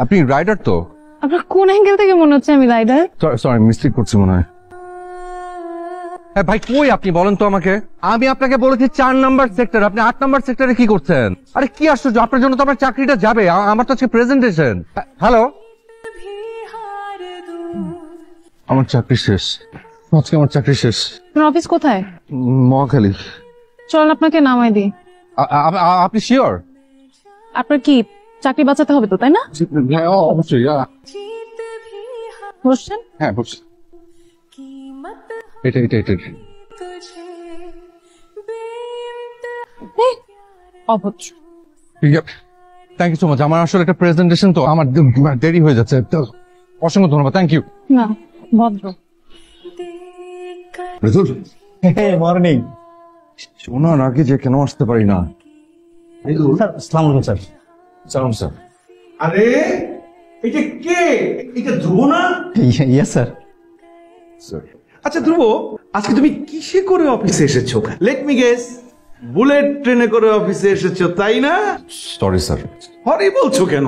আপনি রাইডার তো? আপনার কোন অ্যাঙ্গেল থেকে মনে হচ্ছে আমি রাইডার? সরি মিস্টেক করছি মনে হয়। হ্যাঁ ভাই কই আপনি বলেন তো আমাকে। আমি আপনাকে বলেছি 4 নাম্বার সেক্টর, আপনি 8 নাম্বার সেক্টরে কি করছেন? আরে কি আশ্চর্য, আপনার জন্য তো আমার চাকরিটা যাবে। আমার তো আজকে প্রেজেন্টেশন। হ্যালো, আমার চাকরি শেষ আজকে, আমার চাকরি শেষ। আপনার অফিস কোথায়? মহাখালী। চল আপনাকে নামাই দিই। আপনি শিওর? আপনার কি চাকরি বাঁচাতে হবে তো, তাই না? হ্যাঁ অবশ্যই। বসছেন? হ্যাঁ বসছি। এটা অভদ্র। Thank you so much. আমার আসলে একটা প্রেজেন্টেশন তো, আমার দেরি হয়ে যাচ্ছে। অসংখ্য ধন্যবাদ, থ্যাংক ইউ। না ভদ্র। মর্নিং শোনার আগে যে কেন আসতে পারি না। স্যার, আসসালামু আলাইকুম স্যার। সালাম স্যার। আরে এটা কে? এটা ধ্রুব না? Yes sir. আচ্ছা ধ্রুব, আজকে তুমি কিসে করে অফিসে এসেছো? লেট মি গেস, বুলেট ট্রেনে করে অফিসে এসেছো তাই না? Sorry sir. হরি বলছো কেন?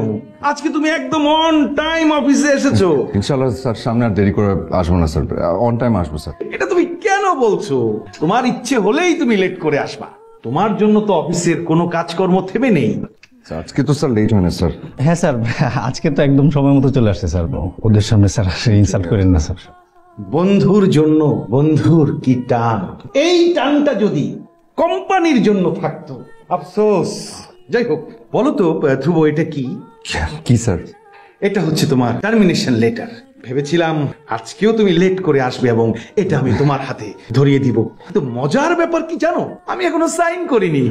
আজকে তুমি একদম অন টাইম অফিসে এসেছো। ইনশাআল্লাহ স্যার, সামনে আর দেরি করে আসবো না স্যার, অন টাইম আসবো স্যার। এটা তুমি কেন বলছো? তোমার ইচ্ছে হলেই তুমি লেট করে আসবা। তোমার জন্য তো অফিসের কোনো কাজকর্ম থেমে নেই। আজকে তো স্যার লেট হয় না স্যার। হ্যাঁ স্যার, আজকে তো একদম সময় মতো চলে আসছে স্যার। ওদের সামনে স্যার ইনসাল্ট করেন না স্যার। বন্ধুর জন্য বন্ধুর কি টান, এই টানটা যদি কোম্পানির জন্য থাকতো আফসোস। যাই হোক, বলো তো ধ্রুব, এটা কি? কি স্যার? এটা হচ্ছে তোমার টার্মিনেশন লেটার। ভেবেছিলাম আজকেও তুমি লেট করে আসবে এবং এটা আমি তোমার হাতে ধরিয়ে দিব। তো মজার ব্যাপার কি জানো, আমি এখনো সাইন করিনি।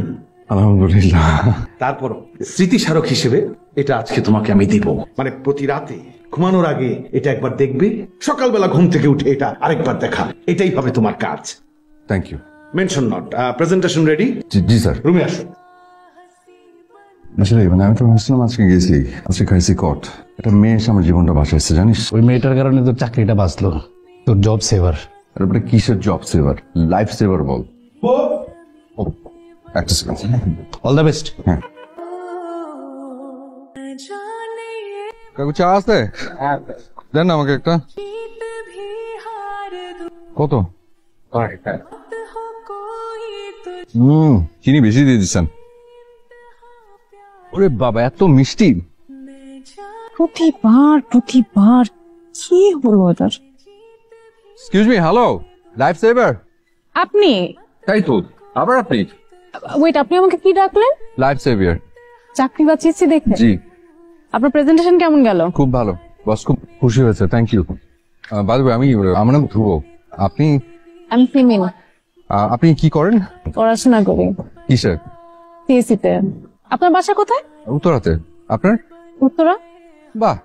আলহামদুলিল্লাহ। তারপর স্মৃতিস্মারক হিসেবে এটা আজকে তোমাকে আমি দিব। মানে প্রতি রাতে ঘুমানোর আগে এটা একবার দেখবে, সকালবেলা ঘুম থেকে উঠে এটা আরেকবার দেখা। এটাই হবে তোমার কাজ। Thank you. Mention not. Presentation ready? জি স্যার। রুমে আসো। আসলে মানে আমি তো ভাবছিলাম আজকে গেছি, আজকে খাইছি কট। একটা মেয়ে এসে আমার জীবনটা বাঁচাইছে জানিস। ওই মেয়েটার কারণে তোর চাকরিটা বাঁচলো, তোর জব সেভার। আর ওটা কিসের জব সেভার, লাইফ সেভার বল। ও, একটা সেকেন্ড। All the best. হ্যাঁ কাকু চা আছে? দেন না আমাকে একটা। কত? চিনি বেশি দিয়ে দিচ্ছেন। ওরে বাবা, এত মিষ্টি। প্রতিবার কি হলো এটার? Excuse me, hello, life saver. আপনি? তাই তো, আবার আপনি? ওয়েট, আপনি আমাকে কি ডাকলেন? Life saviour. চাকরি বাঁচিয়েছি দেখে? জি। আপনার প্রেজেন্টেশন কেমন গেল? খুব ভালো, বস খুব খুশি হয়েছে, thank you. By the way, আমার নাম ধ্রুব। আপনি? আমি ফিমিন। আপনি কি করেন? পড়াশোনা করি। কিসের? সিএসসি তে। আপনার বাসা কোথায়? উত্তরাতে। আপনার? উত্তরা। বাহ।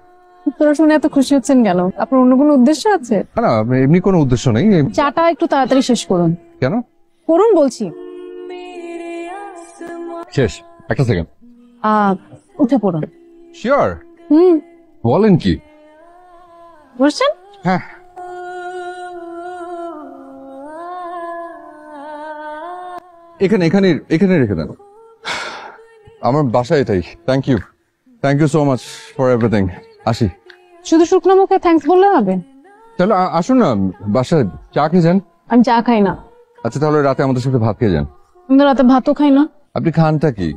উত্তরা শুনে এত খুশি হচ্ছেন কেন? আপনার অন্য কোনো উদ্দেশ্য আছে? না, এমনি কোনো উদ্দেশ্য নেই। চাটা একটু তাড়াতাড়ি শেষ করুন। কেন? করুন বলছি। শেষ, একটা সেকেন্ড। উঠে পড়ুন। শিওর? বলেন কি? বলছেন? হ্যাঁ। এখানে রেখে দেন। আমার বাসা এটাই। Thank you so much for everything. আসি। শুধু শুকনো মুখে থ্যাঙ্কস বললে হবে? তাহলে আসুন না বাসায়, চা খেয়ে যান। আমি চা খাই না। আচ্ছা তাহলে রাতে আমাদের সাথে ভাত খেয়ে যান। আমি তো রাতে ভাতও খাই না। আপনি খানটা কি?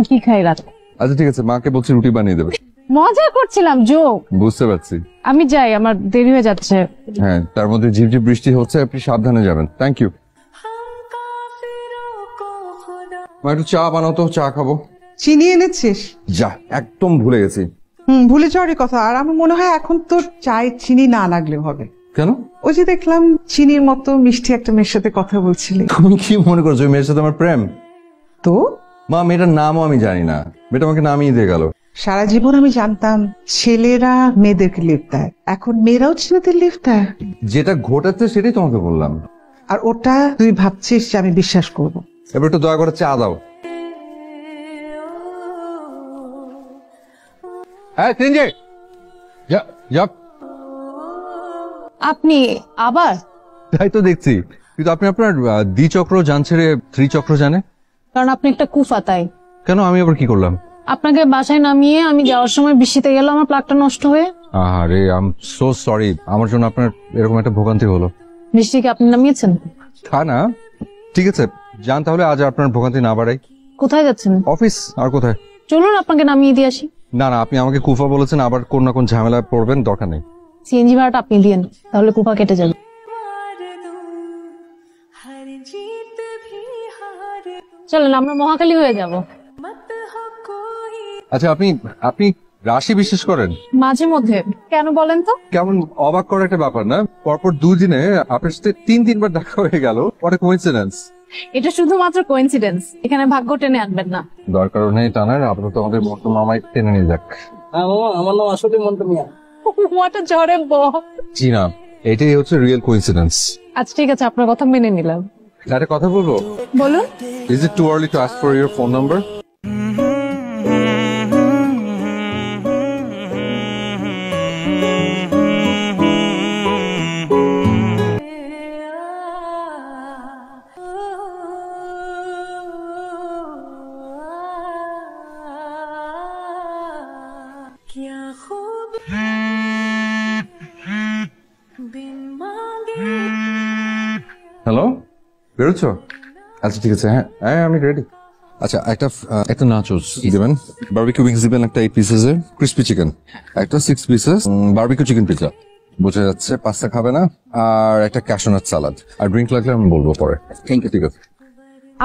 কি খাই রাতে? আচ্ছা ঠিক আছে, মাকে বলছি রুটি বানিয়ে দেবে। মজা করছিলাম, জোক। বুঝতে পারছি। আমি যাই, আমার দেরি হয়ে যাচ্ছে। হ্যাঁ, তার মধ্যে ঝিপঝিপ বৃষ্টি হচ্ছে, আপনি সাবধানে যাবেন। Thank you. মা একটু চা বানাও তো, চা খাবো। চিনি এনেছিস? যা, একদম ভুলে গেছি। ভুলে যাওয়ারই কথা। আর আমার মনে হয় এখন তোর চায়ে চিনি না লাগলেও হবে। কেন? ওই যে দেখলাম চিনির মতো মিষ্টি একটা মেয়ের সাথে কথা বলছিলি। তুমি কি মনে করছো ওই মেয়ের সাথে আমার প্রেম? তো মা, মেয়েটার নামও আমি জানি না, মেয়েটা আমাকে নামিয়ে দিয়ে গেল। সারা জীবন আমি জানতাম ছেলেরা মেয়েদেরকে লিফট দেয়, এখন মেয়েরাও ছেলেদের লিফট দেয়। যেটা ঘটেছে সেটাই তোমাকে বললাম। আর ওটা তুই ভাবছিস যে আমি বিশ্বাস করব? এবার একটু দয়া করে চা দাও। হ্যাঁ তিনজে যা। আপনি আবার? তাই তো দেখছি, কিন্তু আপনি আপনার দ্বিচক্র যান ছেড়ে ত্রিচক্র জানে। কারণ আপনি একটা কুফা, তাই। কেন, আমি আবার কি করলাম? আপনাকে বাসায় নামিয়ে আমি যাওয়ার সময় বৃষ্টিতে গেল, আমার প্লাগটা নষ্ট হয়ে। আরে আই এম সো সরি, আমার জন্য আপনার এরকম একটা ভোগান্তি হলো। বৃষ্টিকে আপনি নামিয়েছেন? তা না, ঠিক আছে যান তাহলে, আজ আর আপনার ভোগান্তি না বাড়াই। কোথায় যাচ্ছেন? অফিস, আর কোথায়? চলুন আপনাকে নামিয়ে দিয়ে আসি। না না, আপনি আমাকে কুফা বলেছেন, আবার কোন না কোন ঝামেলায় পড়বেন, দরকার নেই। সিএনজি ভাড়াটা আপনি দিয়েন, তাহলে কুপা কেটে যাবে। চলেন আমরা মহাকালী হয়ে যাব। আচ্ছা, আপনি আপনি রাশি বিশ্বাস করেন? মাঝে মধ্যে। কেন বলেন তো? কেমন অবাক করার একটা ব্যাপার না, পরপর 2 দিনে আপনার সাথে 3-3 বার দেখা হয়ে গেল। What a coincidence. এটা শুধুমাত্র কোইন্সিডেন্স, এখানে ভাগ্য টেনে আনবেন না। দরকার নেই টানার, আপাতত আমাদের মন্টু মামাই টেনে নিয়ে যাক। হ্যাঁ মামা, আমার নাম আসলে মন্টু মিয়া। হোয়াট আ ঝড়ে বক। জি না, এটাই হচ্ছে রিয়েল কোইন্সিডেন্স। আচ্ছা ঠিক আছে, আপনার কথা মেনে নিলাম। একটা কথা বলবো? বলুন। Is it too early to ask for your phone number? Hello, বেরোচ্ছ? আচ্ছা ঠিক আছে, হ্যাঁ হ্যাঁ আমি রেডি। আচ্ছা একটা নাচোস দিবেন, বারবিকিউ উইংস দিবেন একটা 8 পিসের, ক্রিসপি চিকেন একটা 6 পিসেস, বারবিকিউ চিকেন পিৎজা, বোঝা যাচ্ছে পাস্তা খাবে না, আর একটা ক্যাশনাট সালাদ, আর ড্রিঙ্ক লাগলে আমি বলবো পরে। Thank you. ঠিক আছে।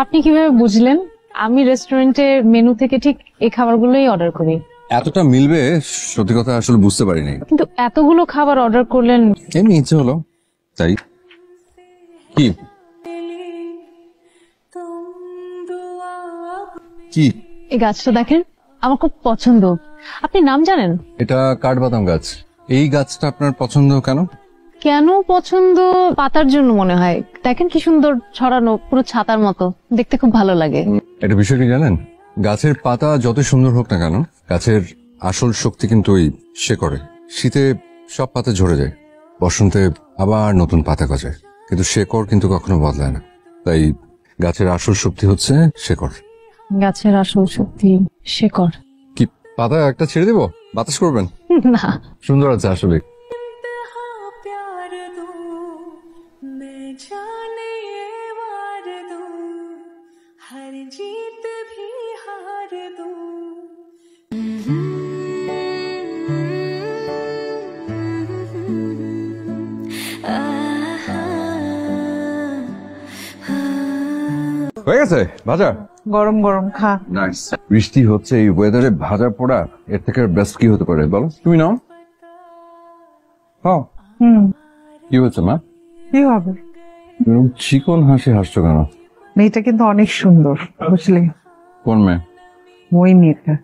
আপনি কিভাবে বুঝলেন? আমি রেস্টুরেন্টের মেনু থেকে ঠিক এই খাবারগুলোই অর্ডার করি। এতটা মিলবে সত্যি কথা আসলে বুঝতে পারিনি, কিন্তু এতগুলো খাবার অর্ডার করলেন। এমনি ইচ্ছে হলো তাই। কি কি এই গাছটা দেখেন, আমার খুব পছন্দ। আপনি নাম জানেন? এটা কাঠবাদাম গাছ। এই গাছটা আপনার পছন্দ কেন? কেন পছন্দ? পাতার জন্য মনে হয়। দেখেন কি সুন্দর ছড়ানো, পুরো ছাতার মতো, দেখতে খুব ভালো লাগে। এটা বিষয় কি জানেন, গাছের পাতা যত সুন্দর হোক না কেন, গাছের আসল শক্তি কিন্তু ওই শেকড়ে। শীতে সব পাতা ঝরে যায়, বসন্তে আবার নতুন পাতা গজায়, কিন্তু শেকড় কিন্তু কখনো বদলায় না। তাই গাছের আসল শক্তি হচ্ছে শেকড়। গাছের আসল শক্তি শেকড়। কি পাতা একটা ছেড়ে দেবো, বাতাস করবেন? না, সুন্দর আছে আসলে। হয়ে গেছে ভাজা? গরম গরম খা। নাইস। বৃষ্টি হচ্ছে এই ওয়েদারে ভাজা পোড়া, এর থেকে বেস্ট কি হতে পারে বলো? তুমি নাও। কি হয়েছে মা? কি হবে? চিকন হাসি হাসছো কেন? মেয়েটা কিন্তু অনেক সুন্দর, বুঝলি? কোন মেয়ে? ওই মেয়েটা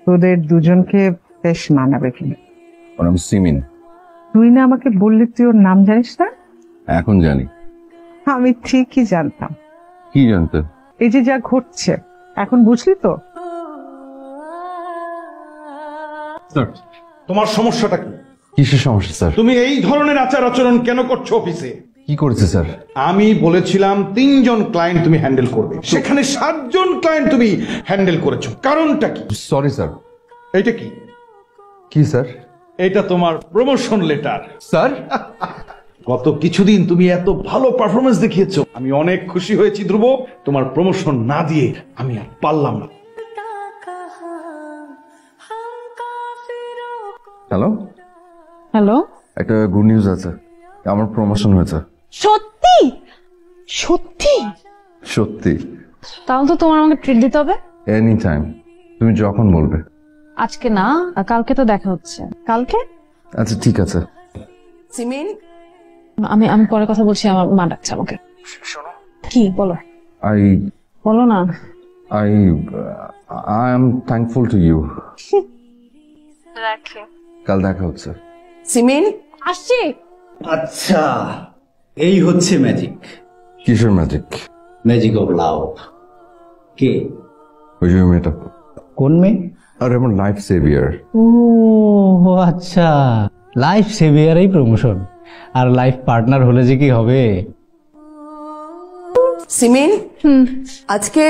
তোদের দুজনকে বেশ মানাবে কিনা। ওর নাম সিমিন। তুই না আমাকে বললি তুই ওর নাম জানিস না? এখন জানি। আমি ঠিকই জানতাম। কি জানতে? এই যে যা ঘটছে এখন বুঝলি তো? তোমার সমস্যাটা কি? কিসের সমস্যা স্যার? তুমি এই ধরনের আচার আচরণ কেন করছো অফিসে? কি করেছে স্যার? আমি বলেছিলাম 3 জন ক্লায়েন্ট তুমি হ্যান্ডেল করবে, সেখানে 7 জন ক্লায়েন্ট তুমি হ্যান্ডেল করেছো। কারণটা কি? Sorry sir. এইটা কি? কি স্যার? এটা তোমার প্রমোশন লেটার। স্যার গত কিছুদিন তুমি এত ভালো পারফরমেন্স দেখিয়েছো, আমি অনেক খুশি হয়েছি ধ্রুব। তোমার প্রমোশন না দিয়ে আমি আর পারলাম না। Hello, hello. একটা গুড নিউজ আছে, আমার প্রমোশন হয়েছে। সত্যি? সত্যি? সত্যি। তাহলে তো তোমার আমাকে ট্রিট দিতে হবে। এনি টাইম, তুমি যখন বলবে। আজকে না, কালকে তো দেখা হচ্ছে। কালকে? আচ্ছা ঠিক আছে। সিমিন, আমি আমি পরে কথা বলছি, আমার মা ডাকছে আমাকে। শোনো। কি বলো? আই বলো না। I I am thankful to you. রাখি। কাল দেখা হচ্ছে। সিমিন, আসছি। আচ্ছা, এই হচ্ছে ম্যাজিক। কিসের ম্যাজিক? Magic of love. কে? ওই যে মেয়েটা। কোন মেয়ে? আর আমার লাইফ সেভিয়ার। ও আচ্ছা, লাইফ সেভিয়ারই প্রমোশন, আর লাইফ পার্টনার হলে যে কি হবে। সিমিন, আজকে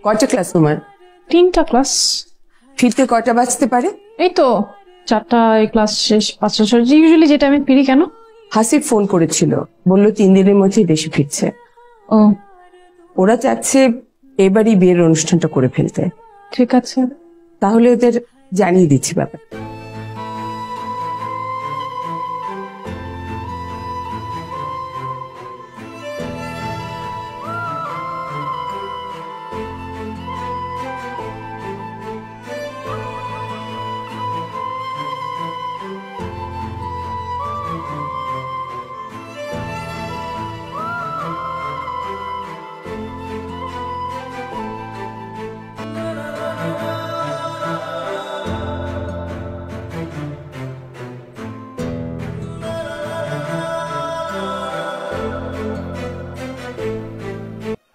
কয়টা ক্লাস তোমার? 3টা ক্লাস। ফিরতে কয়টা বাজতে পারে? এই তো 4টায় ক্লাস শেষ, 5টা ইউজুয়ালি যেটা আমি ফিরি। কেন? হাসিব ফোন করেছিল, বলল 3 দিনের মধ্যেই দেশে ফিরছে। ও ওরা চাচ্ছে এবারই বিয়ের অনুষ্ঠানটা করে ফেলতে। ঠিক আছে। তাহলে ওদের জানিয়ে দিচ্ছি ব্যাপার।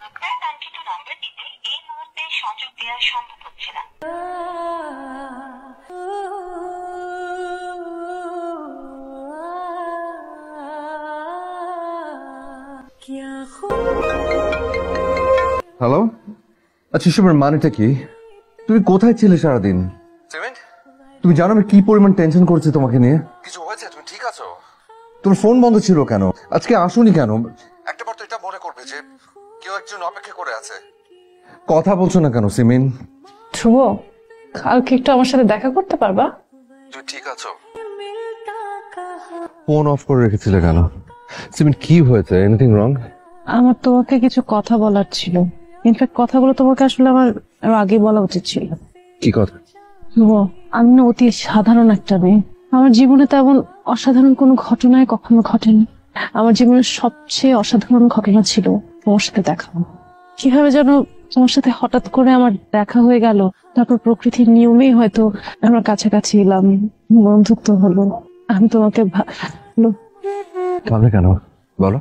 আপনার কাঙ্ক্ষিত নম্বরটিতে এই মুহূর্তে সংযোগ দেওয়া সম্ভব হচ্ছে না। হ্যালো, আচ্ছা এসবের মানেটা কি? তুমি কোথায় ছিলে সারাদিন? তুমি জানো আমি কি পরিমাণ টেনশন করছি তোমাকে নিয়ে? কিছু হয়েছে? তুমি ঠিক আছো? তোমার ফোন বন্ধ ছিল কেন? আজকে আসোনি কেন? একটাবার তো এটা মনে করবে যে কেউ একজন অপেক্ষা করে আছে। কথা বলছো না কেন সিমিন? ধ্রুব, কালকে একটু আমার সাথে দেখা করতে পারবা? তুমি ঠিক আছো? ফোন অফ করে রেখেছিলে কেন? সিমিন কি হয়েছে? Anything wrong? আমার তোমাকে কিছু কথা বলার ছিল। ইনফ্যাক্ট কথাগুলো তোমাকে আসলে আমার আরো আগে বলা উচিত ছিল। কি কথা? ধ্রুব, আমি না অতি সাধারণ একটা মেয়ে। আমার জীবনে তেমন অসাধারণ কোনো ঘটনায় কখনো ঘটেনি। আমার জীবনের সবচেয়ে অসাধারণ ঘটনা ছিল তোমার সাথে দেখা। কিভাবে যেন তোমার সাথে হঠাৎ করে আমার দেখা হয়ে গেল, তারপর প্রকৃতির নিয়মেই হয়তো আমরা কাছাকাছি এলাম, বন্ধুত্ব হলো। আমি তোমাকে কামলে কেন বলো?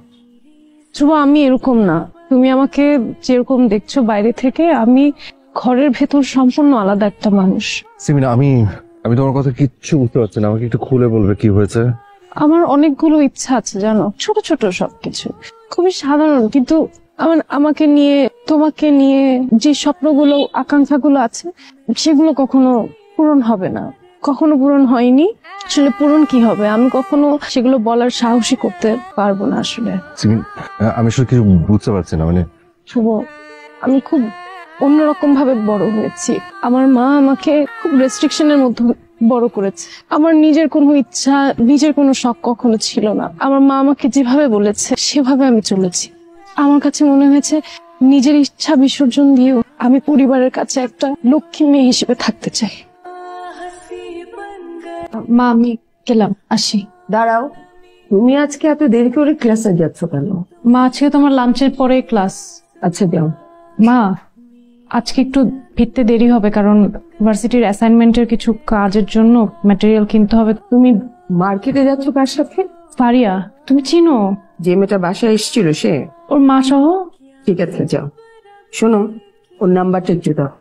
ধ্রুব, আমি এরকম না। তুমি আমাকে যেরকম দেখছো বাইরে থেকে, আমি ঘরের ভেতর সম্পূর্ণ আলাদা একটা মানুষ। সিমিন, আমি তোমার কথা কিচ্ছু বুঝতে পারছি না। আমাকে একটু খুলে বলবে কি হয়েছে? আমার অনেকগুলো ইচ্ছা আছে জানো, ছোট ছোট সবকিছু, খুবই সাধারণ, কিন্তু আমাকে নিয়ে, তোমাকে নিয়ে যে স্বপ্নগুলো, আকাঙ্ক্ষাগুলো আছে, সেগুলো কখনো পূরণ হবে না, কখনো পূরণ হয়নি। আসলে পূরণ কি হবে, আমি কখনো সেগুলো বলার সাহসী করতে পারবো না আসলে। সিমিন, আমি আসলে কিছু বুঝতে পারছি না। মানে শুভ, আমি খুব অন্যরকম ভাবে বড় হয়েছি। আমার মা আমাকে খুব রেস্ট্রিকশনের মধ্যে বড় করেছে। আমার নিজের কোনো ইচ্ছা, নিজের কোনো শখ কখনো ছিল না। আমার মা আমাকে যেভাবে বলেছে সেভাবে আমি চলেছি। আমার কাছে মনে হয়েছে নিজের ইচ্ছা বিসর্জন দিয়েও আমি পরিবারের কাছে একটা লক্ষ্মী মেয়ে হিসেবে থাকতে চাই। মা, আমি গেলাম, আসি। দাঁড়াও, তুমি আজকে এত দেরি করে ক্লাসে যাচ্ছ কেন? মা, আজকে তোমার লাঞ্চের পরে ক্লাস। আচ্ছা যাও। মা, আজকে একটু ফিরতে দেরি হবে, কারণ ইউনিভার্সিটির অ্যাসাইনমেন্টের কিছু কাজের জন্য ম্যাটেরিয়াল কিনতে হবে। তুমি মার্কেটে যাচ্ছ কার সাথে? ফারিয়া, তুমি চিনো? যে মেয়েটা বাসায় এসেছিল সে? ওর মা সহ। ঠিক আছে যাও। শোনো, ওর নাম্বারটা একটু দাও।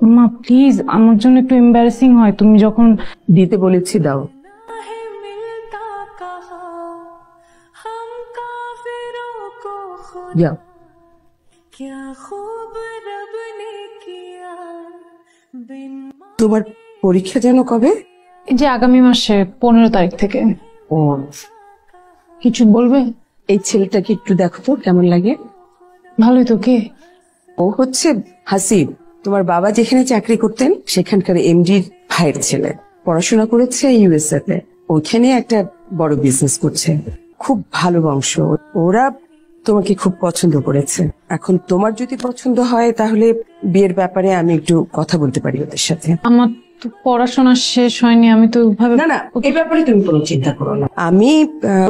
মা প্লিজ, আমার জন্য একটু এম্বারেসিং হয় তুমি যখন দিতে বলেছি, দাও। যাও। তোমার পরীক্ষা যেন কবে? এই যে আগামী মাসে 15 তারিখ থেকে। ও, কিছু বলবে? এই ছেলেটাকে একটু দেখো তো কেমন লাগে। ভালোই তো। কে? ও হচ্ছে হাসিব। তোমার বাবা যেখানে চাকরি করতেন সেখানকার এমডির ভাইয়ের ছেলে। পড়াশোনা করেছে ইউএসএ তে, ওইখানে একটা বড় বিজনেস করছে। খুব ভালো বংশ। ওরা তোমাকে খুব পছন্দ করেছে। এখন তোমার যদি পছন্দ হয় তাহলে বিয়ের ব্যাপারে আমি একটু কথা বলতে পারি ওদের সাথে। আমার তো পড়াশোনা শেষ হয়নি, আমি তো ভাবে। না না, এই ব্যাপারে তুমি কোনো চিন্তা করো না। আমি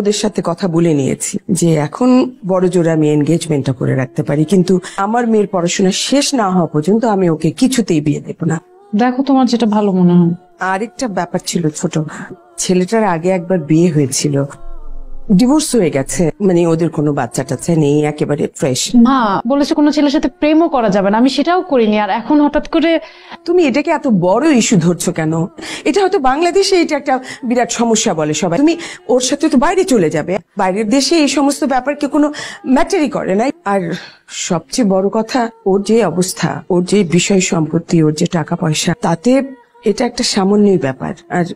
ওদের সাথে কথা বলে নিয়েছি যে এখন বড় জোরে আমি এনগেজমেন্টটা করে রাখতে পারি, কিন্তু আমার মেয়ের পড়াশোনা শেষ না হওয়া পর্যন্ত আমি ওকে কিছুতেই বিয়ে দেব না। দেখো তোমার যেটা ভালো মনে হয়। আরেকটা ব্যাপার ছিল ছোট, ছেলেটার আগে একবার বিয়ে হয়েছিল, ডিভোর্স হয়ে গেছে, মানে ওদের কোনো বাচ্চা টাচ্চা নেই, একেবারে ফ্রেশ। মা বলেছে কোনো ছেলের সাথে প্রেমও করা যাবে না, আমি সেটাও করিনি, আর এখন হঠাৎ করে। তুমি এটাকে এত বড় ইস্যু ধরছো কেন? এটা হয়তো বাংলাদেশে এটা একটা বিরাট সমস্যা বলে সবাই। তুমি ওর সাথে তো বাইরে চলে যাবে, বাইরের দেশে এই সমস্ত ব্যাপারকে কোনো ম্যাটারই করে না। আর সবচেয়ে বড় কথা, ওর যে অবস্থা, ওর যে বিষয় সম্পত্তি, ওর যে টাকা পয়সা, তাতে এটা একটা সামান্যই ব্যাপার। আর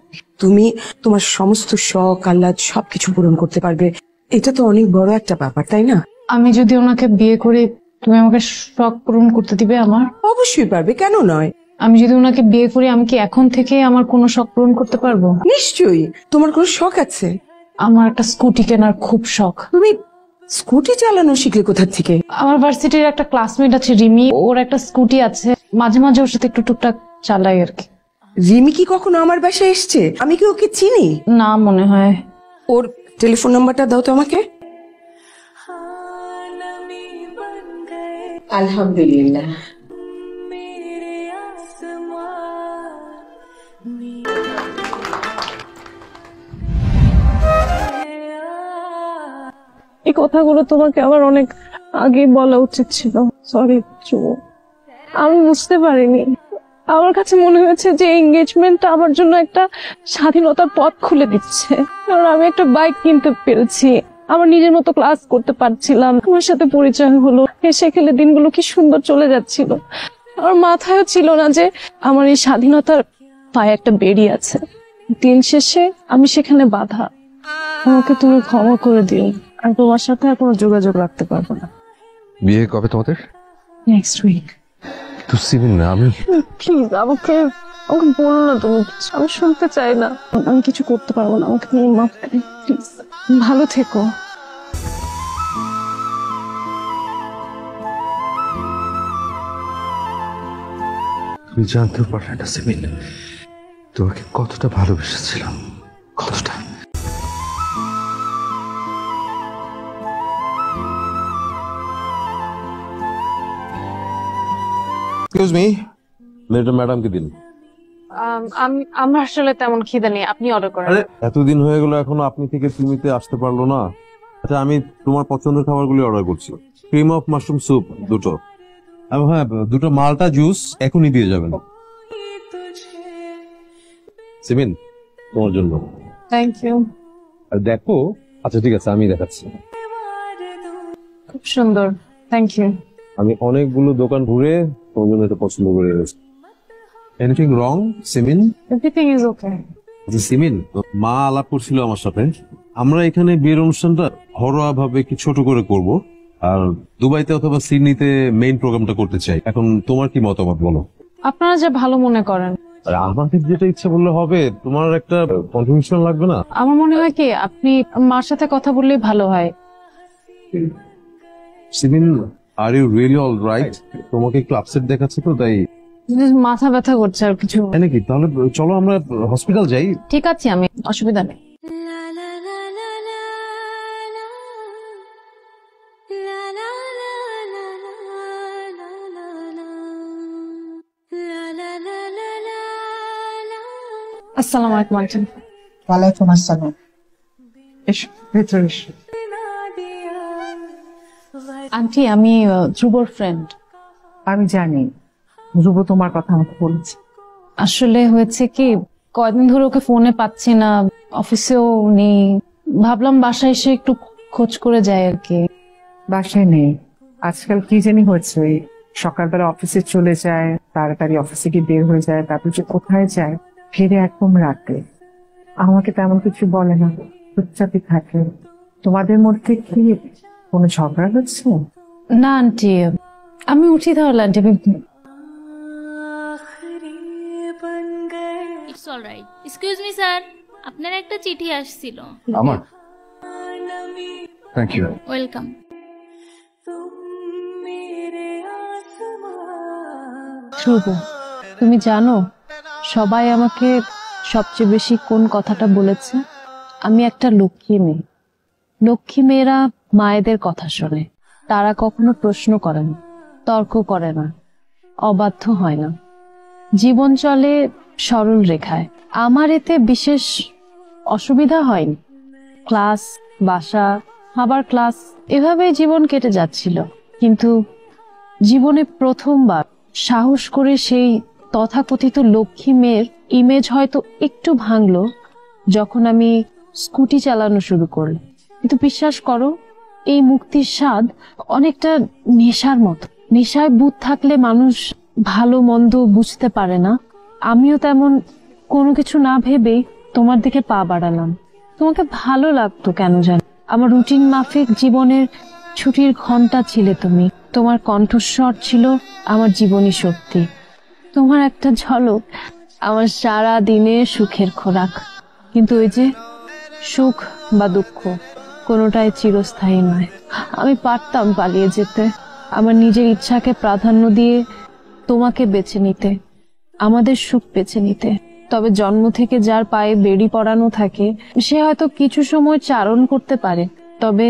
তুমি তোমার সমস্ত শখ আহ্লাদ সবকিছু পূরণ করতে পারবে, এটা তো অনেক বড় একটা ব্যাপার, তাই না? আমি যদি ওনাকে বিয়ে করি, তুমি আমাকে শখ পূরণ করতে দিবে আমার? অবশ্যই পারবে, কেন নয়? আমি যদি ওনাকে বিয়ে করি, আমি কি এখন থেকে আমার কোনো শখ পূরণ করতে পারবো? নিশ্চয়ই। তোমার কোনো শখ আছে? আমার একটা স্কুটি কেনার খুব শখ। তুমি স্কুটি চালানো শিখলে কোথা থেকে? আমার ভার্সিটির একটা ক্লাসমেট আছে রিমি, ওর একটা স্কুটি আছে, মাঝে মাঝে ওর সাথে একটু টুকটাক চালাই আর কি। রিমি কি কখনো আমার বাসায় এসছে? আমি কি ওকে চিনি? না মনে হয়। ওর টেলিফোন নাম্বারটা দাও তো আমাকে। আলহামদুলিল্লাহ। এই কথাগুলো তোমাকে আমার অনেক আগে বলা উচিত ছিল। সরি চুমু, আমি বুঝতে পারিনি। আমার কাছে মনে হয়েছে যে এঙ্গেজমেন্টটা আমার জন্য একটা স্বাধীনতার পথ খুলে দিচ্ছে, কারণ আমি একটা বাইক কিনতে পেরেছি, আমার নিজের মতো ক্লাস করতে পারছিলাম, আমার সাথে পরিচয় হলো, হেসে খেলে দিনগুলো কি সুন্দর চলে যাচ্ছিল। আমার মাথায়ও ছিল না যে আমার এই স্বাধীনতার পায়ে একটা বেড়ি আছে। দিন শেষে আমি সেখানে বাধা। আমাকে তুমি ক্ষমা করে দিও, আর তোমার সাথে আর কোনো যোগাযোগ রাখতে পারবো না। বিয়ে কবে তোমাদের? Next week. তো সিমিন না, আমি প্লিজ আমাকে বলো না তুমি কিছু, আমি শুনতে চাই না। আমি কিছু করতে পারবো না, আমাকে তুমি মাফ করে প্লিজ। ভালো থেকো। তুমি জানতেও পারলে না সিমিন, তোমাকে কতটা ভালোবেসেছিলাম, কতটা। এক্সকিউজ মি, মেয়েটা ম্যাডামকে দিন। আমার আসলে তেমন খিদে নেই, আপনি অর্ডার করেন। আরে এতদিন হয়ে গেল এখনো আপনি থেকে তুমিতে আসতে পারলো না। আচ্ছা আমি তোমার পছন্দের খাবারগুলি অর্ডার করছি। ক্রিম অফ মাশরুম স্যুপ দুটো, এবং হ্যাঁ দুটো মালটা জুস এখনই দিয়ে যাবেন। সিমিন তোমার জন্য। Thank you. আর দেখো, আচ্ছা ঠিক আছে আমি দেখাচ্ছি। খুব সুন্দর, থ্যাংক ইউ। আমি অনেকগুলো দোকান ঘুরে তোমার জন্য এটা পছন্দ করে এনেছি। Anything wrong Simin? Everything is okay. যে সিমিন, মা আলাপ করছিল আমার সাথে, আমরা এখানে বিয়ের অনুষ্ঠানটা ঘরোয়া ভাবে কি ছোট করে করব, আর দুবাইতে অথবা সিডনিতে মেইন প্রোগ্রামটা করতে চাই। এখন তোমার কি মতামত বলো? আপনারা যা ভালো মনে করেন। আর আমাদের যেটা ইচ্ছা বললে হবে, তোমার একটা কন্ট্রিবিউশন লাগবে না? আমার মনে হয় কি আপনি মার সাথে কথা বললেই ভালো হয়। Simin, are you really all right? তোমাকে একটু আপসেট দেখাচ্ছে তো, তাই মাথা ব্যথা করছে আর কিছু। তাই নাকি? তাহলে চলো আমরা হসপিটাল যাই। ঠিক আছে, আমি অসুবিধা নেই। আসসালামু আলাইকুম আন্টি। ওয়ালাইকুম আসসালাম। এসো ভেতরে এসো। আন্টি আমি ধ্রুবর ফ্রেন্ড। আমি জানি ধ্রুব তোমার কথা আমাকে বলেছে। আসলে হয়েছে কি, কয়দিন ধরে ওকে ফোনে পাচ্ছি না, অফিসেও নেই, ভাবলাম বাসায় এসে একটু খোঁজ করে যায় আর কি। বাসায় নেই, আজকাল কি জানি হয়েছে, ওই সকালবেলা অফিসে চলে যায়, তাড়াতাড়ি অফিসে গিয়ে বের হয়ে যায়, তারপর যে কোথায় যায়, ফিরে একদম রাতে। আমাকে তেমন কিছু বলে না, চুপচাপই থাকে। তোমাদের মধ্যে কি কোনো ঝগড়া হচ্ছে? না আন্টি, আমি উঠি তাহলে aunty. It's alright. Excuse me sir, আপনার একটা চিঠি আসছিল। আমার? Thank you. ওয়েলকাম। ধ্রুব, তুমি জানো সবাই আমাকে সবচেয়ে বেশি কোন কথাটা বলেছে? আমি একটা লক্ষ্মী মেয়ে। লক্ষ্মী মেয়েরা মায়েদের কথা শোনে, তারা কখনো প্রশ্ন করে না, তর্ক করে না, অবাধ্য হয় না, জীবন চলে সরল রেখায়। আমার এতে বিশেষ অসুবিধা হয়নি। ক্লাস, বাসা, আবার ক্লাস, এভাবেই জীবন কেটে যাচ্ছিল। কিন্তু জীবনে প্রথমবার সাহস করে সেই তথাকথিত লক্ষ্মী মেয়ের ইমেজ হয়তো একটু ভাঙলো যখন আমি স্কুটি চালানো শুরু করলাম। কিন্তু বিশ্বাস করো, এই মুক্তির স্বাদ অনেকটা নেশার মতো। নেশায় বুঁদ থাকলে মানুষ ভালো মন্দ বুঝতে পারে না, আমিও তেমন কোনো কিছু না ভেবেই তোমার দিকে পা বাড়ালাম। তোমাকে ভালো লাগতো কেন জানো, আমার রুটিন মাফিক জীবনের ছুটির ঘন্টা ছিলে তুমি। তোমার কণ্ঠস্বর ছিল আমার জীবনী শক্তি। তোমার একটা ঝলক আমার সারা দিনে সুখের খোরাক। কিন্তু ওই যে সুখ বা দুঃখ কোনোটাই চিরস্থায়ী নয়। আমি পারতাম পালিয়ে যেতে, আমার নিজের ইচ্ছাকে প্রাধান্য দিয়ে তোমাকে বেছে নিতে, আমাদের সুখ বেছে নিতে। তবে জন্ম থেকে যার পায়ে বেড়ি পরানো থাকে সে হয়তো কিছু সময় চারণ করতে পারে, তবে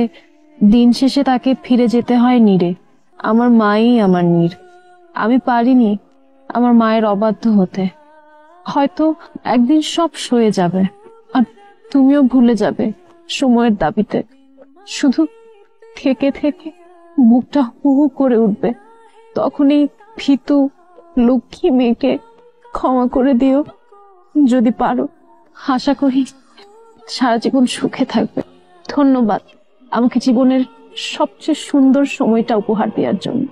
দিন শেষে তাকে ফিরে যেতে হয় নীড়ে। আমার মাই আমার নীড়। আমি পারিনি আমার মায়ের অবাধ্য হতে। হয়তো একদিন সব সয়ে যাবে আর তুমিও ভুলে যাবে সময়ের দাবিতে। শুধু থেকে থেকে বুকটা হু হু করে উঠবে। তখনই ভীতু লক্ষ্মী মেয়েকে ক্ষমা করে দিও যদি পারো। আশা করি সারা জীবন সুখে থাকবে। ধন্যবাদ আমাকে জীবনের সবচেয়ে সুন্দর সময়টা উপহার দেওয়ার জন্য।